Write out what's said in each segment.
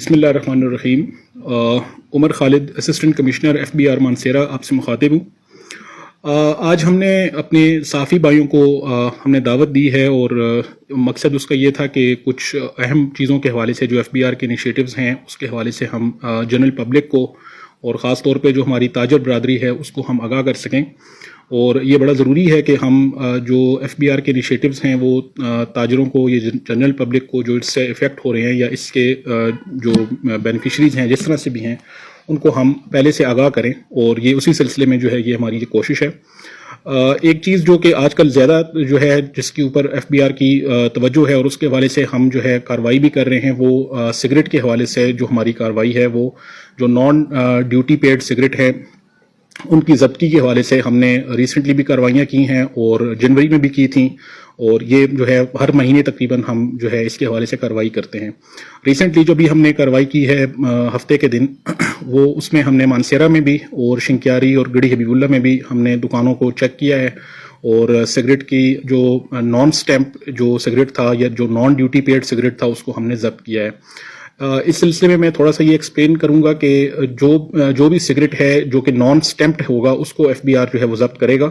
बिस्मिल्लाह रहमान रहीम। Umar Khalid, assistant commissioner FBR Mansehra आपसे मुखातिब हूँ। आज हमने अपने साफ़ी भाइयों को हमने दावत दी है और मकसद उसका ये था कि कुछ अहम चीज़ों के हवाले से जो FBR के इनिशिएटिव्स हैं उसके हवाले से हम जनरल पब्लिक को और ख़ास तौर पे जो हमारी ताजर बरादरी है उसको हम आगाह कर सकें। और ये बड़ा ज़रूरी है कि हम जो FBR के इनिशिएटिव्स हैं वो ताजरों को, ये जनरल पब्लिक को जो इससे इफ़ेक्ट हो रहे हैं या इसके जो बेनिफिशरीज़ हैं जिस तरह से भी हैं उनको हम पहले से आगाह करें। और ये उसी सिलसिले में जो है ये हमारी कोशिश है। एक चीज़ जो कि आजकल ज़्यादा जो है जिसके ऊपर FBR की तवज्जो है और उसके हवाले से हम जो है कार्रवाई भी कर रहे हैं वो सिगरेट के हवाले से जो हमारी कार्रवाई है वो जो नॉन ड्यूटी पेड सिगरेट है उनकी ज़ब्ती के हवाले से हमने रिसेंटली भी कार्रवाइयाँ की हैं और जनवरी में भी की थी। और ये जो है हर महीने तकरीबन हम जो है इसके हवाले से कार्रवाई करते हैं। रिसेंटली जो भी हमने कार्रवाई की है हफ्ते के दिन वो उसमें हमने मानसेरा में भी और शिंक्यारी और गढ़ी हबीबुल्ला में भी हमने दुकानों को चेक किया है और सिगरेट की जो नॉन स्टैम्प जो सिगरेट था या जो नॉन ड्यूटी पेड सिगरेट था उसको हमने ज़ब्त किया है। इस सिलसिले में मैं थोड़ा सा ये एक्सप्लेन करूंगा कि जो भी सिगरेट है जो कि नॉन स्टैम्प्ड होगा उसको FBR जो है वो ज़ब्त करेगा।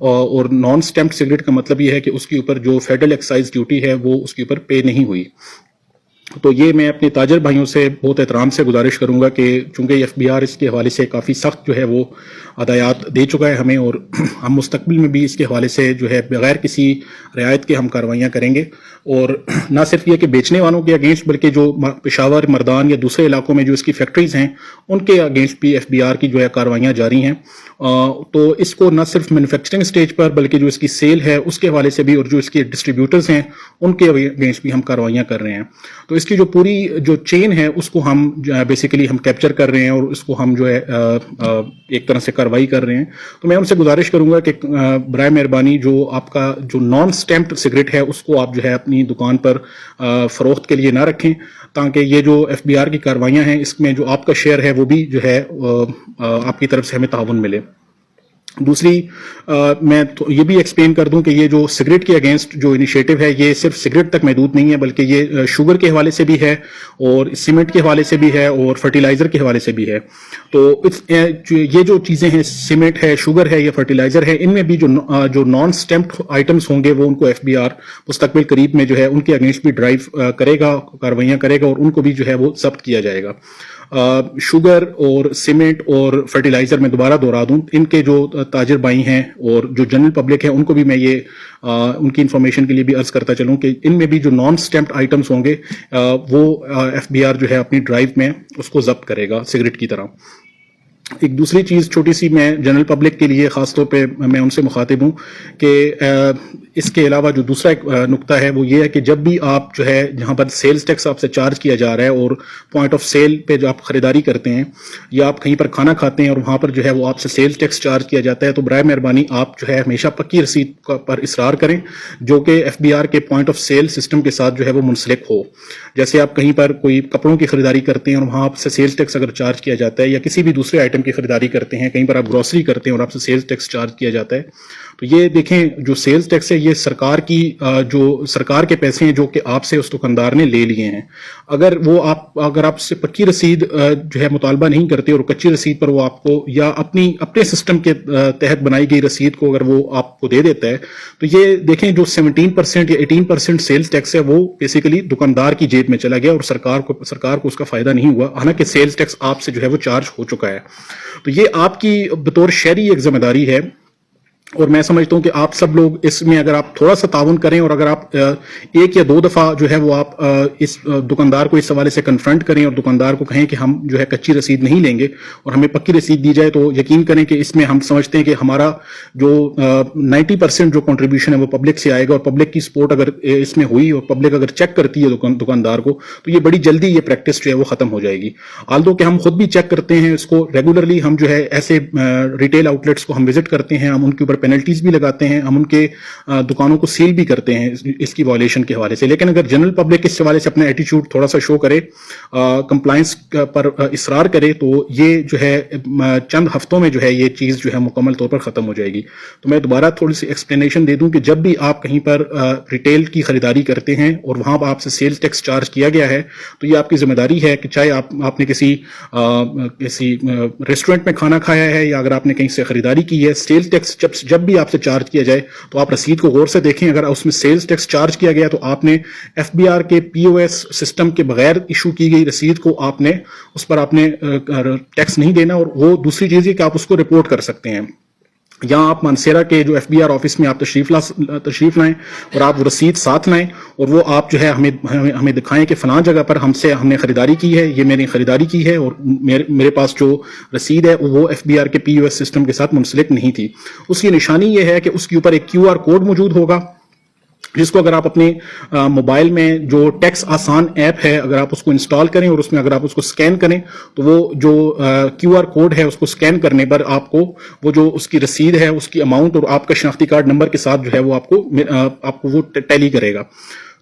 और नॉन स्टैम्प्ड सिगरेट का मतलब ये है कि उसके ऊपर जो फेडरल एक्साइज ड्यूटी है वो उसके ऊपर पे नहीं हुई। तो ये मैं अपने ताजर भाइयों से बहुत एहतराम से गुजारिश करूंगा कि चूंकि FBR इसके हवाले से काफ़ी सख्त जो है वो हदायत दे चुका है हमें और हम मुस्तकबिल में भी इसके हवाले से जो है बगैर किसी रियायत के हम कार्रवाइयाँ करेंगे। और ना सिर्फ ये कि बेचने वालों के अगेंस्ट बल्कि जो पेशावर, मर्दान या दूसरे इलाकों में जो इसकी फैक्ट्रीज हैं उनके अगेंस्ट भी FBR की जो है कार्रवाइयाँ जारी हैं। तो इसको न सिर्फ मैन्युफैक्चरिंग स्टेज पर बल्कि जो इसकी सेल है उसके हवाले से भी और जो इसके डिस्ट्रीब्यूटर्स हैं उनके अगेंस्ट भी हम कार्रवाइयाँ कर रहे हैं। तो इसकी जो पूरी जो चेन है उसको हम बेसिकली हम कैप्चर कर रहे हैं और उसको हम जो है एक तरह से कार्रवाई कर रहे हैं। तो मैं उनसे गुजारिश करूंगा कि बराए मेहरबानी जो आपका जो नॉन स्टैम्प्ड सिगरेट है उसको आप जो है अपनी दुकान पर फरोख्त के लिए ना रखें, ताकि ये जो FBR की कार्रवाइयाँ हैं इसमें जो आपका शेयर है वो भी जो है आपकी तरफ से हमें ताउन मिले। दूसरी मैं तो ये भी एक्सप्लेन कर दूं कि ये जो सिगरेट के अगेंस्ट जो इनिशिएटिव है ये सिर्फ सिगरेट तक महदूद नहीं है बल्कि ये शुगर के हवाले से भी है और सीमेंट के हवाले से भी है और फर्टिलाइज़र के हवाले से भी है। तो ये जो चीज़ें हैं, सीमेंट है, शुगर है या फर्टिलाइज़र है, इनमें भी जो नॉन स्टैम्प्ड आइटम्स होंगे वो उनको FBR मुस्तकबिल करीब में जो है उनके अगेंस्ट भी ड्राइव करेगा, कार्रवाइयाँ करेगा और उनको भी जो है वो ज़ब्त किया जाएगा। शुगर और सीमेंट और फर्टिलाइज़र में दोबारा दोहरा दूं, इनके जो ताजिर भाई हैं और जो जनरल पब्लिक है उनको भी मैं ये उनकी इंफॉर्मेशन के लिए भी अर्ज करता चलूं कि इनमें भी जो नॉन स्टैम्प्ड आइटम्स होंगे वो FBR जो है अपनी ड्राइव में उसको ज़ब्त करेगा सिगरेट की तरह। एक दूसरी चीज़ छोटी सी मैं जनरल पब्लिक के लिए ख़ास तौर पे मैं उनसे मुखातिब हूँ कि इसके अलावा जो दूसरा एक नुक्ता है वो ये है कि जब भी आप जो है जहाँ पर सेल्स टैक्स आपसे चार्ज किया जा रहा है और पॉइंट ऑफ सेल पे जो आप ख़रीदारी करते हैं या आप कहीं पर खाना खाते हैं और वहाँ पर जो है वो आपसे सेल्स टैक्स चार्ज किया जाता है, तो बराए मेहरबानी आप जो है हमेशा पक्की रसीद पर इसरार करें जो कि FBR के पॉइंट ऑफ सेल सिस्टम के साथ जो है वो मुंसलिक हो। जैसे आप कहीं पर कोई कपड़ों की खरीदारी करते हैं और वहाँ आपसे सेल्स टैक्स अगर चार्ज किया जाता है या किसी भी दूसरे आइटम की खरीदारी करते हैं, कहीं पर आप ग्रोसरी करते हैं और आपसे सेल्स टैक्स चार्ज किया जाता है, तो ये देखें जो सेल्स टैक्स है ये सरकार की जो सरकार के पैसे हैं जो कि आपसे उस दुकानदार ने ले लिए हैं। अगर आपसे पक्की रसीद जो है मुतालबा नहीं करते और कच्ची रसीद पर वो आपको या अपने सिस्टम के तहत बनाई गई रसीद को अगर वो आपको दे देता है, तो ये देखें जो 17% या 18% सेल्स टैक्स है वो बेसिकली दुकानदार की जेब में चला गया और सरकार को उसका फायदा नहीं हुआ, हालांकि सेल्स टैक्स आपसे जो है वो चार्ज हो चुका है। तो ये आपकी बतौर शहरी एक जिम्मेदारी है और मैं समझता हूं कि आप सब लोग इसमें अगर आप थोड़ा सा ताउन करें और अगर आप एक या दो दफा जो है वो आप इस दुकानदार को इस हवाले से कन्फ्रंट करें और दुकानदार को कहें कि हम जो है कच्ची रसीद नहीं लेंगे और हमें पक्की रसीद दी जाए, तो यकीन करें कि इसमें हम समझते हैं कि हमारा जो 90% जो कंट्रीब्यूशन है वो पब्लिक से आएगा और पब्लिक की सपोर्ट अगर इसमें हुई और पब्लिक अगर चेक करती है दुकानदार को तो ये बड़ी जल्दी ये प्रैक्टिस जो है वो खत्म हो जाएगी। आल्दो कि हम खुद भी चेक करते हैं इसको रेगुलरली, हम जो है ऐसे रिटेल आउटलेट्स को हम विजिट करते हैं, हम उनके ऊपर پینلٹیز بھی لگاتے ہیں, ہم ان کے دکانوں کو سیل بھی کرتے ہیں اس کی وائلیشن کے حوالے سے. لیکن اگر جنرل پبلک اس حوالے سے اپنا ایٹیچیوڈ تھوڑا سا شو کرے, کمپلائنس پر اصرار کرے, تو یہ جو ہے چند ہفتوں میں جو ہے یہ چیز جو ہے مکمل طور پر ختم ہو جائے گی. تو میں دوبارہ تھوڑی سی ایکسپلینیشن دے دوں کہ جب بھی آپ کہیں پر ریٹیل کی خریداری کرتے ہیں اور وہاں آپ سے سیلز ٹیکس چارج کیا گیا ہے, تو یہ آپ کی ذمہ داری ہے کہ چاہے آپ نے کسی ریسٹورینٹ میں کھانا کھایا ہے یا اگر آپ نے کہیں سے خریداری کی ہے, سیلز ٹیکس جب بھی آپ سے چارج کیا جائے تو آپ رسید کو غور سے دیکھیں. اگر اس میں سیلز ٹیکس چارج کیا گیا تو آپ نے ایف بی آر کے پی او ایس سسٹم کے بغیر ایشو کی گئی رسید کو آپ نے اس پر آپ نے ٹیکس نہیں دینا. اور وہ دوسری چیز ہے کہ آپ اس کو رپورٹ کر سکتے ہیں. یہاں آپ مانسیرا کے جو ایف بی آر آفس میں آپ تشریف لائیں اور آپ وہ رسید ساتھ لائیں اور وہ آپ جو ہے ہمیں دکھائیں کہ فلاں جگہ پر ہم نے خریداری کی ہے, یہ میں نے خریداری کی ہے اور میرے پاس جو رسید ہے وہ ایف بی آر کے پی او ایس سسٹم کے ساتھ منسلک نہیں تھی. اس کی نشانی یہ ہے کہ اس کے اوپر ایک کیو آر کوڈ موجود ہوگا, جس کو اگر آپ اپنے موبائل میں جو ٹیکس آسان ایپ ہے اگر آپ اس کو انسٹال کریں اور اس میں اگر آپ اس کو سکین کریں تو وہ جو کیو آر کوڈ ہے اس کو سکین کرنے پر آپ کو وہ جو اس کی رسید ہے اس کی اماؤنٹ اور آپ کا شناختی کارڈ نمبر کے ساتھ جو ہے وہ آپ کو وہ ٹیلی کرے گا.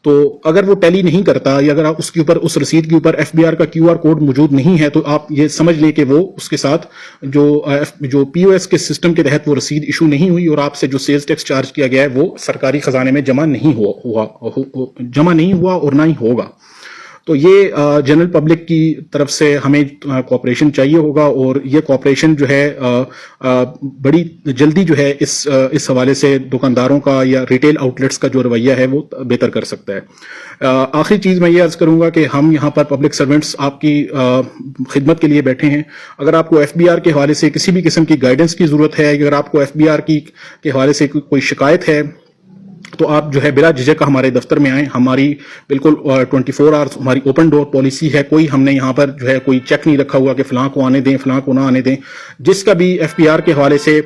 تو اگر وہ ٹیلی نہیں کرتا یا اگر آپ اس کے اوپر اس رسید کے اوپر ایف بی آر کا کیو آر کوڈ موجود نہیں ہے تو آپ یہ سمجھ لیں کہ وہ اس کے ساتھ جو پی او ایس کے سسٹم کے تحت وہ رسید ایشو نہیں ہوئی اور آپ سے جو سیلز ٹیکس چارج کیا گیا ہے وہ سرکاری خزانے میں جمع نہیں ہوا اور نہ ہی ہوگا. تو یہ جنرل پبلک کی طرف سے ہمیں کوآپریشن چاہیے ہوگا اور یہ کوآپریشن جو ہے بڑی جلدی جو ہے اس حوالے سے دکانداروں کا یا ریٹیل آؤٹلیٹس کا جو رویہ ہے وہ بہتر کر سکتا ہے. آخری چیز میں یہ عرض کروں گا کہ ہم یہاں پر پبلک سرونٹس آپ کی خدمت کے لیے بیٹھے ہیں. اگر آپ کو ایف بی آر کے حوالے سے کسی بھی قسم کی گائیڈنس کی ضرورت ہے, اگر آپ کو ایف بی آر کے حوالے سے کوئی شکایت ہے تو آپ جو ہے بلا جھجک ہمارے دفتر میں آئیں. ہماری بالکل 24 آورس ہماری اوپن ڈور پالیسی ہے. کوئی ہم نے یہاں پر جو ہے کوئی چیک نہیں رکھا ہوا کہ فلاں کو آنے دیں فلاں کو نہ آنے دیں. جس کا بھی ایف پی آر کے حوالے سے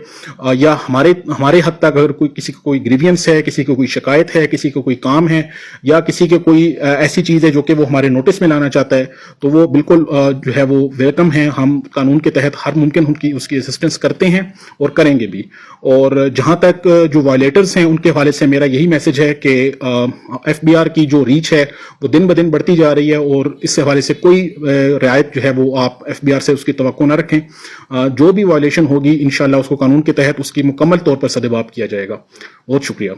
یا ہمارے حد تک اگر کسی کو کوئی گریوینس ہے, کسی کو کوئی شکایت ہے, کسی کو کوئی کام ہے یا کسی کے کوئی ایسی چیز ہے جو کہ وہ ہمارے نوٹس میں لانا چاہتا ہے تو وہ بالکل جو ہے وہ ویلکم ہے. ہم قانون کے تحت ہر ممکن اس کی اسسٹنس کرتے ہیں اور کریں گے بھی. اور جہاں تک جو وائلیٹرز ہیں ان کے حوالے سے میرا یہی میسج ہے کہ ایف بی آر کی جو ریچ ہے وہ دن بدن بڑھتی جا رہی ہے اور اس حوالے سے کوئی رعایت جو ہے وہ آپ ایف بی آر سے اس کی توقع نہ رکھیں. جو بھی وائلیشن ہوگی انشاءاللہ اس کو قانون کے تحت اس کی مکمل طور پر سدباب کیا جائے گا. بہت شکریہ.